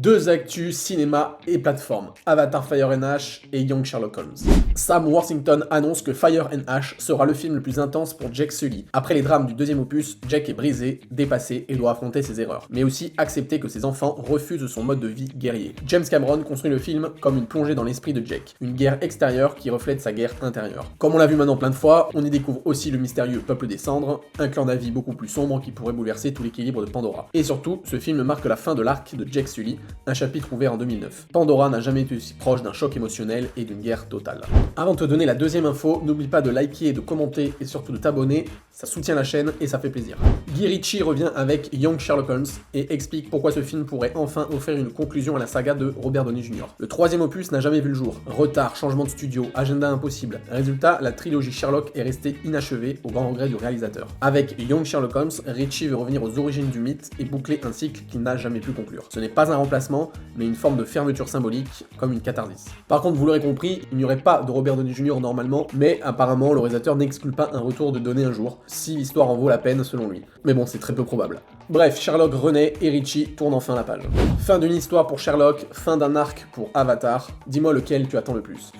Deux actus, cinéma et plateforme. Avatar Fire and Ash et Young Sherlock Holmes. Sam Worthington annonce que Fire and Ash sera le film le plus intense pour Jake Sully. Après les drames du deuxième opus, Jake est brisé, dépassé et doit affronter ses erreurs, mais aussi accepter que ses enfants refusent son mode de vie guerrier. James Cameron construit le film comme une plongée dans l'esprit de Jake, une guerre extérieure qui reflète sa guerre intérieure. Comme on l'a vu maintenant plein de fois, on y découvre aussi le mystérieux Peuple des Cendres, un clan d'avis beaucoup plus sombre qui pourrait bouleverser tout l'équilibre de Pandora. Et surtout, ce film marque la fin de l'arc de Jake Sully, un chapitre ouvert en 2009. Pandora n'a jamais été aussi proche d'un choc émotionnel et d'une guerre totale. Avant de te donner la deuxième info, n'oublie pas de liker, de commenter et surtout de t'abonner, ça soutient la chaîne et ça fait plaisir. Guy Ritchie revient avec Young Sherlock Holmes et explique pourquoi ce film pourrait enfin offrir une conclusion à la saga de Robert Downey Jr. Le troisième opus n'a jamais vu le jour. Retard, changement de studio, agenda impossible. Résultat, la trilogie Sherlock est restée inachevée au grand regret du réalisateur. Avec Young Sherlock Holmes, Ritchie veut revenir aux origines du mythe et boucler un cycle qu'il n'a jamais pu conclure. Ce n'est pas un remplacement, mais une forme de fermeture symbolique, comme une catharsis. Par contre, vous l'aurez compris, il n'y aurait pas de Robert Downey Jr. normalement, mais apparemment le réalisateur n'exclut pas un retour de Downey un jour, si l'histoire en vaut la peine selon lui. Mais bon, c'est très peu probable. Bref, Sherlock renaît et Ritchie tourne enfin la page. Fin d'une histoire pour Sherlock, fin d'un arc pour Avatar. Dis-moi lequel tu attends le plus.